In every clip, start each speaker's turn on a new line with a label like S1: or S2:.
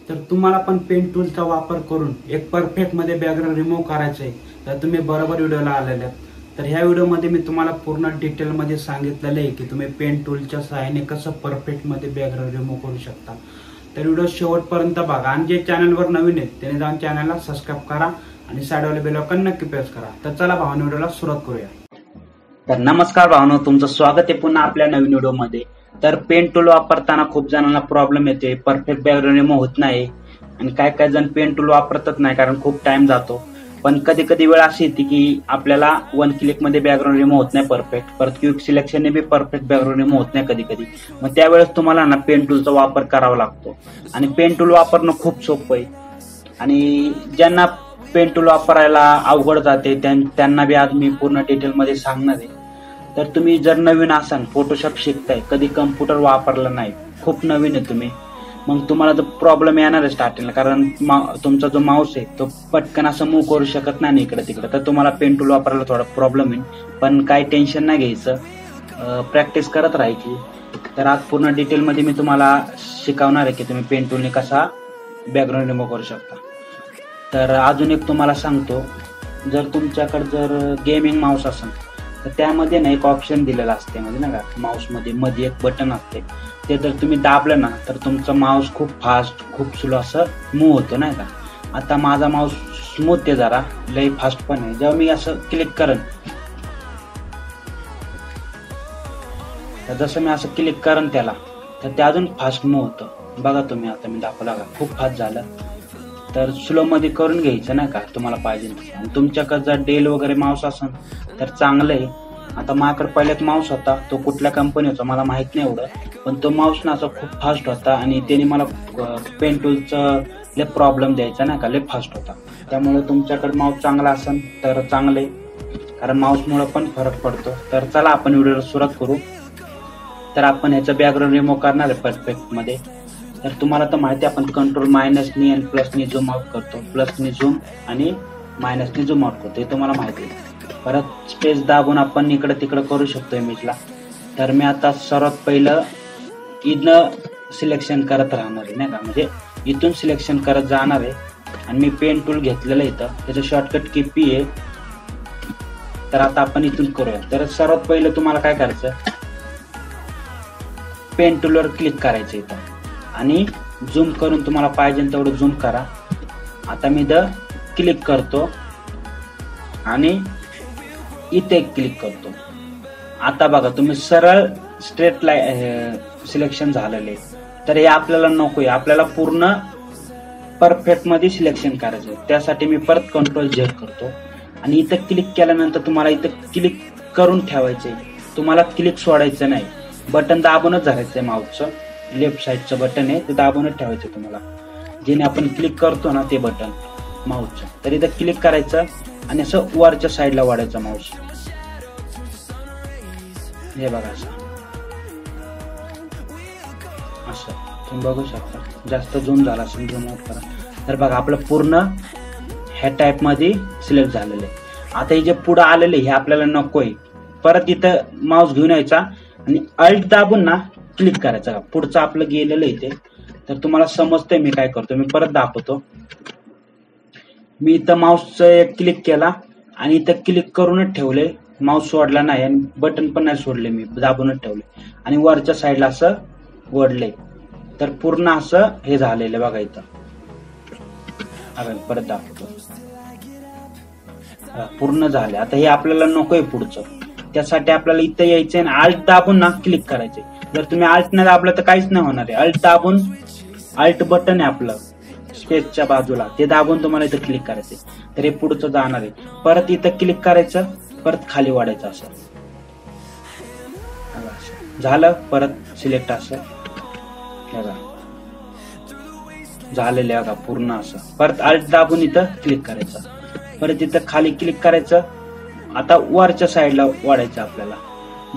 S1: तर तुम्हाला पण पेन टूलचा वापर करून एक परफेक्ट मध्ये बॅकग्राऊंड रिमूव्ह करायचं आहे तर तुम्ही बरोबर व्हिडिओला आलेले आहात। तर ह्या व्हिडिओमध्ये मी तुम्हाला पूर्ण डिटेलमध्ये सांगितलेलं आहे की तुम्ही पेन टूलच्या सहाय्याने कसं परफेक्ट मध्ये बॅकग्राऊंड रिमूव्ह करू शकता। तर व्हिडिओ शेवटपर्यंत बघा आणि जे चॅनलवर नवीन आहेत त्याने जाऊन चॅनलला सबस्क्राईब करा आणि साइडवाले बेल आयकॉन नक्की प्रेस करा। तर चला भावांनो व्हिडिओला सुरुवात करूया। तर नमस्कार भावांनो, तुमचं स्वागत आहे पुन्हा आपल्या नवीन व्हिडिओमध्ये। तर पेन टूल वापरताना खूप जणांना प्रॉब्लेम येते, परफेक्ट बॅकग्राऊंड रिमूव्ह होत नाही आणि काय जण पेन टूल वापरतच नाही कारण खूप टाइम जातो। पण कधी कधी वेळ अशी येते की आपल्याला वन क्लिक मध्ये बॅकग्राऊंड रिमूव्ह होत नाही परफेक्ट, परत क्विक सिलेक्शनने बी परफेक्ट बॅकग्राऊंड रिमूव्ह होत नाही कधी कधी। मग त्यावेळेस तुम्हाला ना पेन टूलचा वापर करावा लागतो आणि पेन टूल वापरणं खूप सोपं आहे आणि ज्यांना पेन टूल वापरायला अवघड जाते त्यांना बी आज मी पूर्ण डिटेलमध्ये सांगणार आहे। तर तुम्ही जर नवीन असाल, फोटोशॉप शिकताय, कधी कम्प्युटर वापरला नाही, खूप नवीन आहे तुम्ही, मग तुम्हाला तर प्रॉब्लेम येणार आहे स्टार्टिंगला कारण तुमचा जो माऊस आहे तो पटकन असं मूव्ह करू शकत नाही इकडे तिकडे, तर तुम्हाला पेन टूल वापरायला थोडा प्रॉब्लेम येईल। पण काही टेन्शन नाही घ्यायचं, प्रॅक्टिस करत राहायची। तर आज पूर्ण डिटेलमध्ये मी तुम्हाला शिकवणार आहे की तुम्ही पेन टूलने कसा बॅकग्राऊंड रिमूव्ह करू शकता। तर अजून एक तुम्हाला सांगतो, जर तुमच्याकडे जर गेमिंग माऊस असेल तर त्यामध्ये ना एक ऑप्शन दिलेला असते म्हणजे ना का माऊस मध्ये एक बटन असते, ते जर तुम्ही दाबलं ना तर तुमचा माऊस खूप फास्ट खूप स्लो असं मूव्ह होतो नाही का। आता माझा माऊस स्मूथ आहे, जरा लई फास्ट पण आहे। जेव्हा मी असं क्लिक करेन तर जसं मी असं क्लिक करेन त्याला तर ते अजून फास्ट मूव्ह होतं। बघा तुम्ही, आता मी दाखवला का खूप फास्ट झालं। तर स्लो मध्ये करून घ्यायचं नाही का तुम्हाला पाहिजे। आणि तुमच्याकडे जर डेल वगैरे माऊस असेल तर चांगलं आहे। आता माझ्याकडे पहिल्याच माऊस होता, तो कुठल्या कंपनीचा मला माहित नाही एवढं, पण तो माऊस ना असा खूप फास्ट होता आणि त्याने मला पेन टूलचं लय प्रॉब्लेम द्यायचा नाही का, लय फास्ट होता। त्यामुळे तुमच्याकडे माऊस चांगला असेल तर चांगलं आहे, कारण माऊसमुळे पण फरक पडतो। तर चला आपण व्हिडिओला सुरुवात करू। तर आपण ह्याचं बॅकग्राऊंड रिमूव्ह करणार आहे परफेक्ट मध्ये। तर तुम्हाला तर माहिती आहे आपण कंट्रोल मायनसनी आणि प्लसनी झूम आउट करतो, प्लसनी झूम आणि मायनसनी झूम आउट करतो, हे तुम्हाला माहिती आहे। परत स्पेस दाबून आपण इकडे तिकडे करू शकतो इमेजला। तर मी आता सर्वात पहिलं इथनं सिलेक्शन करत राहणार आहे नाही का, म्हणजे इथून सिलेक्शन करत जाणार आहे आणि मी पेन टूल घेतलेलं इथं, त्याचं शॉर्टकट की पी आहे। तर आता आपण इथून करूया। तर सर्वात पहिलं तुम्हाला काय करायचं, पेन टूलवर क्लिक करायचं इथं आणि झूम करून तुम्हाला पाहिजे तेवढं झूम करा। आता मी इथं क्लिक करतो आणि इथे क्लिक करतो। आता बघा तुम्ही सरळ स्ट्रेट लाईन सिलेक्शन झालेले, तर हे आपल्याला नकोय, आपल्याला पूर्ण परफेक्ट मध्ये सिलेक्शन करायचं। त्यासाठी मी परत कंट्रोल झेड करतो आणि इथं क्लिक केल्यानंतर तुम्हाला इथं क्लिक करून ठेवायचंय, तुम्हाला क्लिक सोडायचं नाही। बटन दाबूनच धरायचंय, माऊसचं लेफ्ट साईडचं बटन आहे ते दाबूनच ठेवायचं तुम्हाला, जेणे आपण क्लिक करतो ना ते बटन माऊसचं। तर इथं क्लिक करायचं आणि असं वरच्या साईडला वाढायचं माऊस, हे बघा असं तुम्ही बघू शकता। जास्त झूम झाला असेल झूम आउट करा। तर बघा आपलं पूर्ण ह्या टाईप मध्ये सिलेक्ट झालेलं आहे। आता हे जे पुढे आलेले हे आपल्याला नकोय, परत इथं माऊस घेऊन यायचा आणि अल्ट दाबून ना क्लिक करायचं, पुढचं आपलं गेलेलं इथे। तर तुम्हाला समजतंय मी काय करतो, मी परत दाखवतो। मी इथं माऊसचं एक क्लिक केला आणि इथं क्लिक करूनच ठेवले, माऊस सोडला नाही आणि बटन पण नाही सोडले, मी दाबूनच ठेवले आणि वरच्या साईडला असं वळले। तर पूर्ण असं हे झालेलं बघा इथं, परत दाखवतो, पूर्ण झाले। आता हे आपल्याला नकोय पुढचं, त्यासाठी आपल्याला इथं यायचंय आणि अल्ट दाबून ना क्लिक करायचंय। जर तुम्ही अल्ट नाही दाबलं तर काहीच नाही होणार आहे। अल्ट दाबून, अल्ट बटन आहे आपलं स्पेसच्या बाजूला, ते दाबून तुम्हाला इथं क्लिक करायचंय, तर हे पुढचं जाणार आहे। परत इथं क्लिक करायचं, परत खाली वाढायचं असं झालं, परत सिलेक्ट असं झालेलं आहे बघा पूर्ण असं। परत अल्ट दाबून इथं क्लिक करायचं, परत इथं खाली क्लिक करायचं। आता वरच्या साईडला वाढायचं आपल्याला,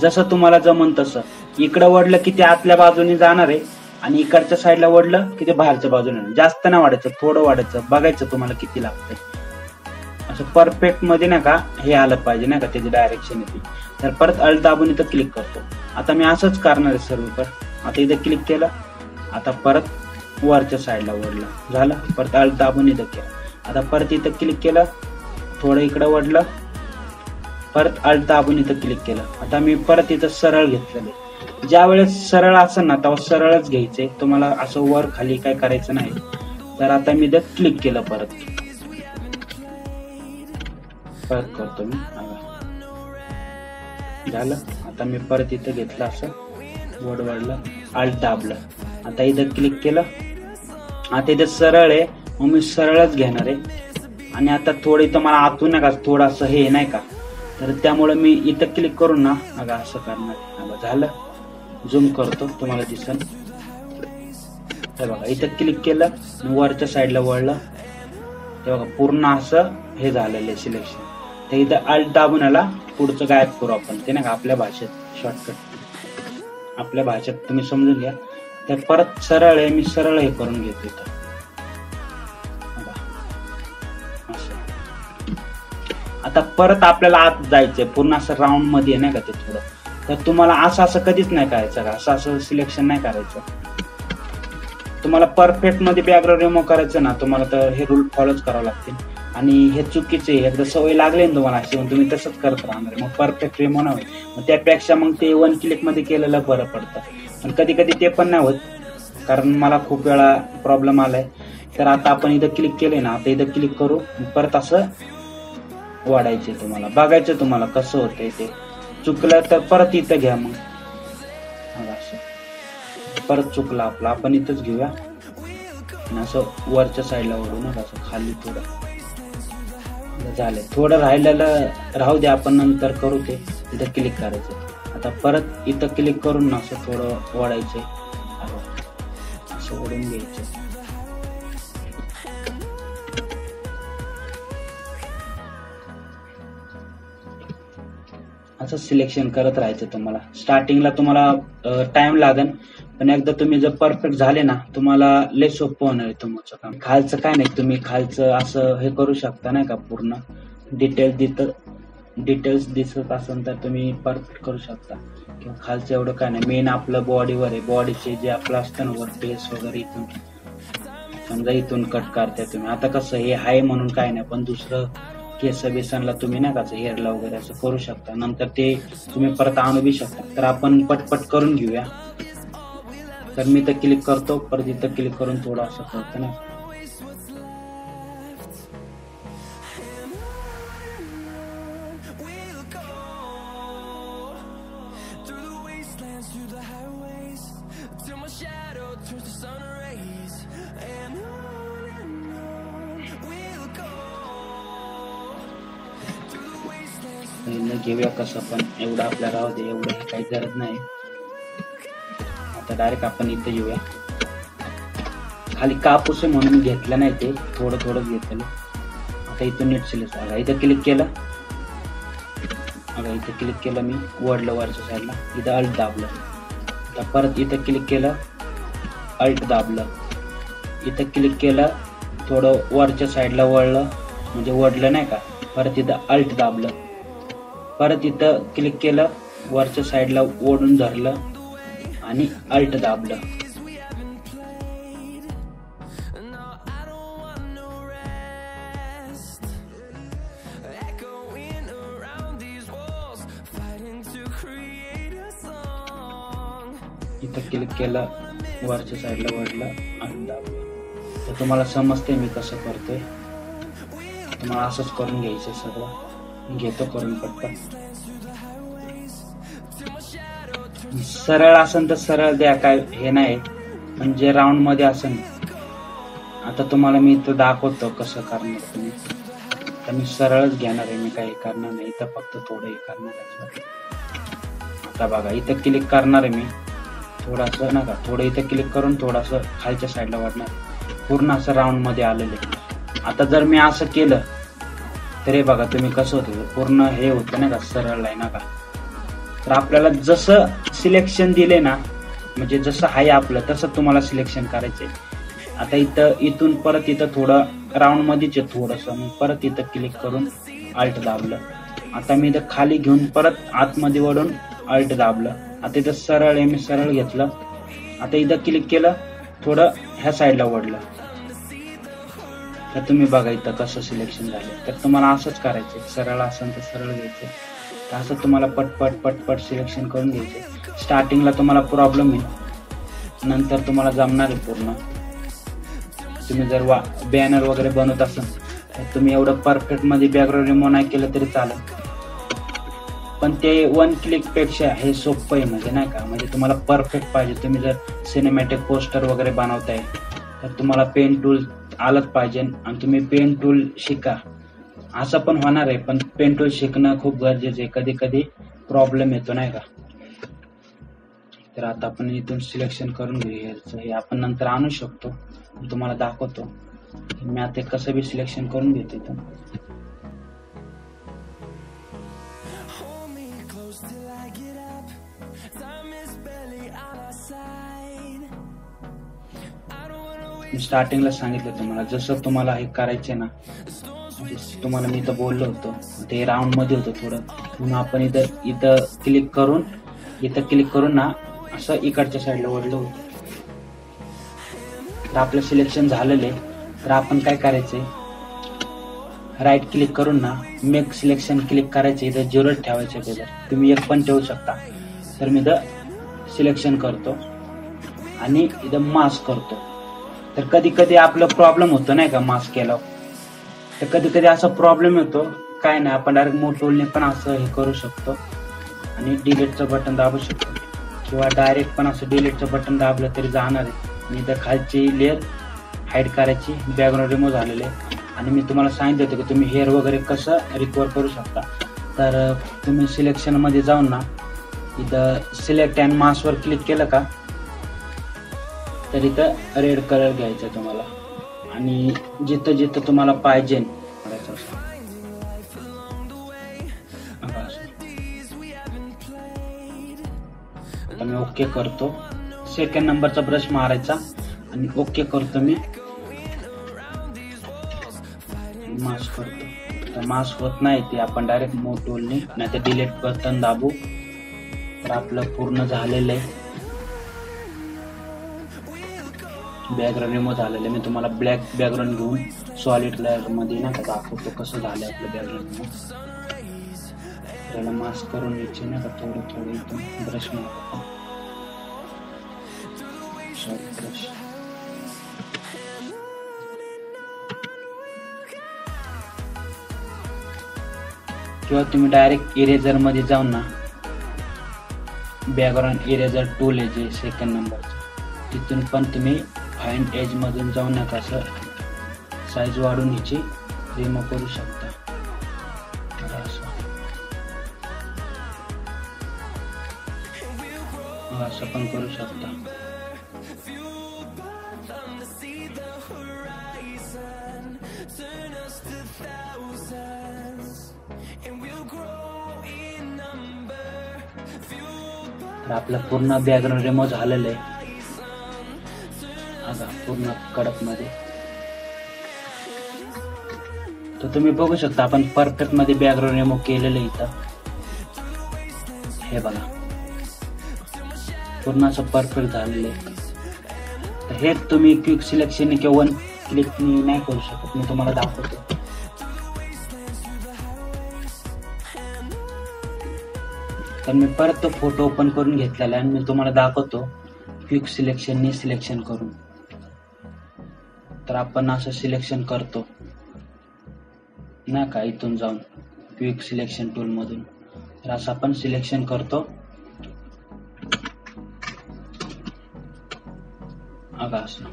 S1: जसं तुम्हाला जमन तसं। इकडं वडलं की ते आतल्या बाजूने जाणार आहे आणि इकडच्या साईडला वडलं की ते बाहेरच्या बाजूने। जास्त नाही वाढायचं, थोडं वाढायचं, बघायचं तुम्हाला किती लागतंय। असं परफेक्ट मध्ये नाही का हे आलं पाहिजे नाही का, त्याची डायरेक्शन येते। तर परत अल्ट दाबून इथं क्लिक करतो। आता मी असंच करणार आहे सर्व पर। आता इथं क्लिक केलं, आता परत वरच्या साईडला ओढलं, झालं. परत अल्ट दाबून इथं केलं. आता परत इथं क्लिक केलं, थोडं इकडं ओढलं, परत अल्ट दाबून इथं क्लिक केलं. आता मी परत इथं सरळ घेतलेलं. ज्या वेळेस सरळ असेल ना तेव्हा सरळच घ्यायचंय, तुम्हाला असं वर खाली काय करायचं नाही. तर आता मी इथं क्लिक केलं, परत करतो मी, झालं. आता मी परत इथं घेतलं, असं वडवडलं, अल्ट दाबलं. आता इथं क्लिक केलं. आता इथं सरळ आहे, मग मी सरळच घेणार आहे. आणि आता थोडं इथं मला आतून नाही का थोडंसं हे नाही का, तर त्यामुळे मी इथं क्लिक करून ना असं करणार. झालं, झूम करतो, तुम्हाला दिसेल. हे बघा, इथं क्लिक केलं, वरच्या साईडला वळलं, ते बघा पूर्ण असं हे झालेलं आहे सिलेक्शन. तर इथं अल्ट दाबून याला पुढचं गायब करू आपण, ते नाही का आपल्या भाषेत शॉर्टकट, आपल्या भाषेत तुम्ही समजून घ्या. तर परत सरळ आहे, मी सरळ हे करून घेतो इथं. आता परत आपल्याला आत जायचंय, पूर्ण असं राऊंड मध्ये नाही का ते थोडं. तर तुम्हाला असं कधीच नाही करायचं का, असं सिलेक्शन नाही करायचं. तुम्हाला परफेक्ट मध्ये बॅकग्राऊंड रिमूव्ह करायचं ना, तुम्हाला तर हे रूल फॉलोच करावं लागतील. आणि हे चुकीचे, एकदा सवय लागली ना तुम्हाला अशी, तुम्ही तसंच करत राहणार, मग परफेक्ट रिमूव्ह नाही होईल. मग त्यापेक्षा मग ते 1 क्लिक मध्ये केलेलं बरं पडतं. पण कधी कधी ते पण नाही होत, कारण मला खूप वेळा प्रॉब्लेम आलाय. तर आता आपण इथं क्लिक केले ना, आता इथं क्लिक करू, परत असं वाढायचे. तुम्हाला बघायचं तुम्हाला कसं होतंय. ते चुकलं तर परत इथं घ्या. मग असं परत चुकलं आपलं, आपण इथंच घेऊया, असं वरच्या साईडला ओढू नका, असं खाली थोडं. झालंय, थोडं राहिलेलं राहू द्या, आपण नंतर करू ते. इथं क्लिक करायचं. आता परत इथं क्लिक करून असं थोडं ओढायचे, असं ओढून घ्यायचं. असं सिलेक्शन करत राहायचं. तुम्हाला स्टार्टिंगला तुम्हाला टाइम लागेल, पण एकदा तुम्ही जर परफेक्ट झाले ना, तुम्हाला लय सोपं होणार आहे तुमचं काम. खालचं काय नाही, तुम्ही खालचं असं हे करू शकता नाही का, पूर्ण डिटेल्स दिसत असेल तर तुम्ही परफेक्ट करू शकता. किंवा खालचं एवढं काय नाही, मेन आपलं बॉडीवर आहे. बॉडीचे जे आपलं असतं ना वर फेस वगैरे, इथून समजा इथून कट करताय तुम्ही. आता कसं हे आहे म्हणून काय नाही, पण दुसरं केस बेसनला तुम्ही नाही का हेअरला वगैरे असं करू शकता, नंतर ते तुम्ही परत आणू बी शकता. तर आपण पटपट करून घेऊया. तर मी तर क्लिक करतो, परत इथं क्लिक करून थोडं असं करतो ना. घेऊया कसं, पण एवढं आपल्याला राहू दे, एवढं काही गरज नाही. आता डायरेक्ट आपण इथं येऊया. खाली कापूस आहे म्हणून घेतलं नाही, ते थोडं थोडं घेतलं. आता इथून नीट सिलेक्ट झाला, इथं क्लिक केलं. आता इथं क्लिक केलं, मी वळलं वरच्या साईडला, इथं अल्ट दाबलं. आता परत इथं क्लिक केलं, अल्ट दाबलं. इथं क्लिक केलं, थोडं वरच्या साईडला वळलं, म्हणजे वळलं नाही का. परत इथं अल्ट दाबलं. परत इथं क्लिक केलं, वरच्या साईडला ओढून धरलं आणि अल्ट दाबलं. इथं क्लिक केलं, वरच्या साईडला ओढलं आणि दाबलं. तर तुम्हाला समजते मी कसं करतोय. तुम्हाला असंच करून घ्यायचं सगळं. घेतो करून पटकन. सरळ असेल तर सरळ द्या, काय हे नाही. म्हणजे राऊंड मध्ये असेल, आता तुम्हाला मी इथं दाखवतो कसं करणार तुम्ही. तर मी सरळच घेणार आहे, मी काही करणार नाही. इथं फक्त थोडं हे करणार आहे. आता बघा, इथं क्लिक करणार आहे मी थोडंसं नका, थोडं इथं क्लिक करून थोडंसं खालच्या साईडला वाढणार, पूर्ण असं राऊंड मध्ये आलेलं आहे. आता जर मी असं केलं तर हे बघा तुम्ही कसं होतं, पूर्ण हे होतं ना का, सरळ आहे ना का. तर आपल्याला जसं सिलेक्शन दिले ना, म्हणजे जसं आहे आपलं तसं तुम्हाला सिलेक्शन करायचंय. आता इथून परत इथं थोडं राऊंड मध्येच आहे थोडंसं, मग परत इथं क्लिक करून अल्ट दाबलं. आता मी इथं खाली घेऊन परत आतमध्ये वळून अल्ट दाबलं. आता इथं सरळ आहे, मी सरळ घेतलं. आता इथं क्लिक केलं, थोडं ह्या साईडला ओढलं तर तुम्ही बघा इथं कसं सिलेक्शन झालं. तर तुम्हाला असंच करायचं, सरळ असेल तर सरळ घ्यायचं, तर असं तुम्हाला पटपट पटपट सिलेक्शन करून घ्यायचं. स्टार्टिंगला तुम्हाला प्रॉब्लेम येईल, नंतर तुम्हाला जमणार आहे पूर्ण. तुम्ही जर बॅनर वगैरे बनवत असाल तर तुम्ही एवढं परफेक्ट मध्ये बॅकग्राऊंड रिमूव्ह नाही केलं तरी चालेल, पण ते 1 क्लिक पेक्षा हे सोपं आहे. म्हणजे नाही का, म्हणजे तुम्हाला परफेक्ट पाहिजे. तुम्ही जर सिनेमॅटिक पोस्टर वगैरे बनवताय तर तुम्हाला पेन टूल आलंच पाहिजे, आणि तुम्ही पेन टूल शिका. असं पण होणार आहे, पण पेन टूल शिकणं खूप गरजेचं आहे. कधी कधी प्रॉब्लेम येतो नाही का. तर आता आपण इथून सिलेक्शन करून घेऊया. हे आपण नंतर आणू शकतो, तुम्हाला दाखवतो. मी आता कसं बी सिलेक्शन करून घेतो इथून. स्टार्टिंगला सांगितलं तुम्हाला, जसं तुम्हाला हे करायचे ना, तुम्हाला मी इथं बोललो होतो, ते राऊंड मध्ये होतं थोडं, म्हणून आपण इथं क्लिक करून ना असं इकडच्या साईडला वळलं होतं. तर आपलं सिलेक्शन झालेलं आहे. तर आपण काय करायचंय, राईट क्लिक करून ना मेक सिलेक्शन क्लिक करायचं. इथं 0 ठेवायचं बरोबर, तुम्ही 1 पण ठेवू शकता. तर मी इथं सिलेक्शन करतो आणि इथं मास्क करतो. तर कधी कधी आपलं प्रॉब्लेम होतो नाही का मास्क केल्यावर. तर कधी कधी असा प्रॉब्लेम येतो, काय नाही, आपण डायरेक्ट मूव टूलने पण असं हे करू शकतो आणि डिलीटचं बटन दाबू शकतो, किंवा डायरेक्ट पण असं डिलीटचं बटन दाबलं तरी जाणार आहे. मी इथं खालची लेअर हाईड करायची, बॅकग्राऊंड रिमूव्ह झालेले आहे. आणि मी तुम्हाला सांगितलं होतं की तुम्ही हेअर वगैरे कसं रिकवर करू शकता. तर तुम्ही सिलेक्शन मध्ये जाऊन ना इथं सिलेक्ट अँड मास्कवर क्लिक केलं का, तर इथं रेड कलर घ्यायचा तुम्हाला, आणि जिथं जिथं तुम्हाला पाहिजे मी ओके करतो. सेकंड नंबरचा ब्रश मारायचा आणि ओके करतो. मी मास्क करतो. तर मास्क होत नाही ते आपण डायरेक्ट मूव टूलने नाही तर डिलीट बटन दाबू. तर आपलं पूर्ण झालेलं आहे, बॅकग्राऊंड रिमूव्ह झालेलं आहे. मी तुम्हाला ब्लॅक बॅकग्राऊंड घेऊन सॉलिड कलर मध्ये ना का दाखवतो कसं झालं आपलं बॅकग्राऊंड रिमूव्ह. त्याला मास्क करून घ्यायचे ना का, थोडं थोडं इथून ब्रश मारतो, ब्रश. किंवा तुम्ही डायरेक्ट इरेजर मध्ये जाऊन ना बॅकग्राऊंड इरेजर टूल आहे जे सेकंड नंबरचं, तिथून पण तुम्ही फाइंड एज मधून जाऊन नका असं साईज वाढून ह्याची रिमूव्ह करू शकता. असं पण करू शकता. तर आपलं पूर्ण बॅकग्राऊंड रिमूव्ह झालेलं आहे आता पूर्ण कडक मध्ये. तर तुम्ही बघू शकता आपण परफेक्ट मध्ये बॅकग्राऊंड रिमूव्ह केलेलं आहे इथं. हे बघा पूर्ण असं परफेक्ट झालेलं आहे. तर हे तुम्ही क्विक सिलेक्शन किंवा 1 क्लिकनी नाही करू शकत, मी तुम्हाला दाखवतो. तर मी परत तो फोटो ओपन करून घेतलेला आहे आणि मी तुम्हाला दाखवतो क्विक सिलेक्शननी सिलेक्शन करून. तर आपण असं सिलेक्शन करतो ना का इथून जाऊन क्विक सिलेक्शन टूल मधून. तर असं आपण सिलेक्शन करतो. अगं असं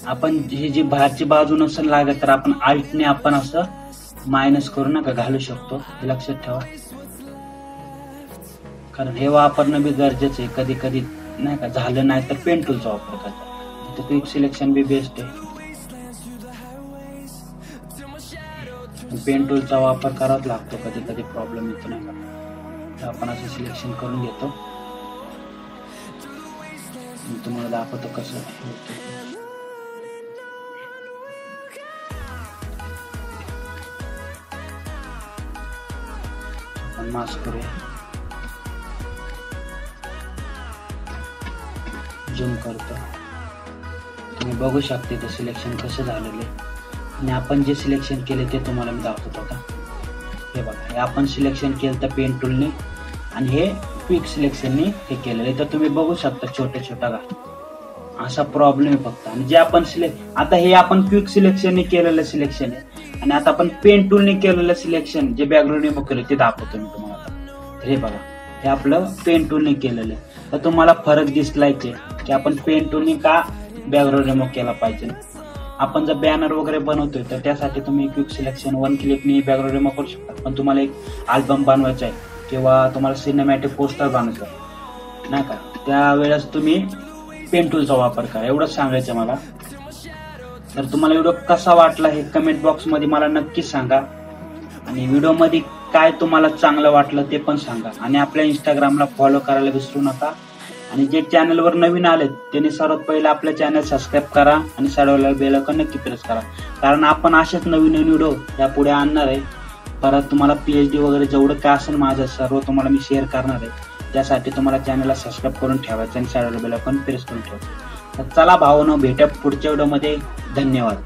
S1: आपण ही जी बाहेरची बाजू नसेल लागत तर आपण आल्टने आपण असं मायनस करू नका घालू शकतो, हे लक्षात ठेवा. कारण हे वापरणं बी गरजेचं आहे. कधी कधी नाही का झालं नाही तर पेन टूलचा वापर करतात. तर क्विक सिलेक्शन बी बेस्ट आहे. पेन टूलचा वापर करावाच लागतो, कधी कधी प्रॉब्लेम येतो नाही का. तर आपण असं सिलेक्शन करून घेतो. मी तुम्हाला दाखवतो कसं होतं. आपण मास्क करूया, झूम करतो. तुम्ही बघू शकता ते सिलेक्शन कसं झालेलं आहे. आणि आपण जे सिलेक्शन केले ते तुम्हाला मी दाखवतो का. हे बघा, हे आपण सिलेक्शन केलं तर पेन टूलने आणि हे क्विक सिलेक्शनने हे केलेलं आहे. तर तुम्ही बघू शकता छोट्या छोट्या असा प्रॉब्लेम आहे फक्त. आणि जे आपण आता हे आपण क्विक सिलेक्शनने केलेलं सिलेक्शन आहे आणि आता आपण पेन टूलने केलेलं सिलेक्शन जे बॅकग्राऊंड रिमूव्ह केलं ते दाखवतो मी तुम्हाला. तर हे बघा, हे आपलं पेन टूलने केलेलं आहे. तर तुम्हाला फरक दिसलाय की आपण पेन टूलने का बॅकग्राऊंड रिमूव्ह केला पाहिजे. आपण जर बॅनर वगैरे बनवतोय तर त्यासाठी तुम्ही क्विक सिलेक्शन 1 क्लिकने बॅकग्राऊंड रिमूव्ह करू शकता. पण तुम्हाला एक अल्बम बनवायचा आहे किंवा तुम्हाला सिनेमॅटिक पोस्टर बनवायचं आहे नाही का, त्यावेळेस तुम्ही पेन टूलचा वापर करा. एवढंच सांगायचं मला. तर तुम्हाला व्हिडिओ कसा वाटला हे कमेंट बॉक्स मध्ये मला नक्की सांगा. आणि व्हिडिओ मध्ये काय तुम्हाला चांगलं वाटलं ते पण सांगा. आणि आपल्या इंस्टाग्रामला फॉलो करायला विसरू नका. आणि जे चॅनलवर नवीन आलेत त्यांनी सर्वात पहिलं आपल्या चॅनल सबस्क्राईब करा आणि साईडला बेल आयकॉन नक्की प्रेस करा. कारण आपण असेच नवीन नवीन व्हिडिओ यापुढे आणणार आहे. परत तुम्हाला PhD वगैरे जेवढं काय असेल माझं सर्व तुम्हाला मी शेअर करणार आहे. त्यासाठी तुम्हाला चॅनलला सबस्क्राईब करून ठेवायचं आणि साईडला बेल आयकॉन प्रेस करून ठेवायचं. तर चला भावांनो, भेटूया पुढच्या व्हिडिओमध्ये. धन्यवाद.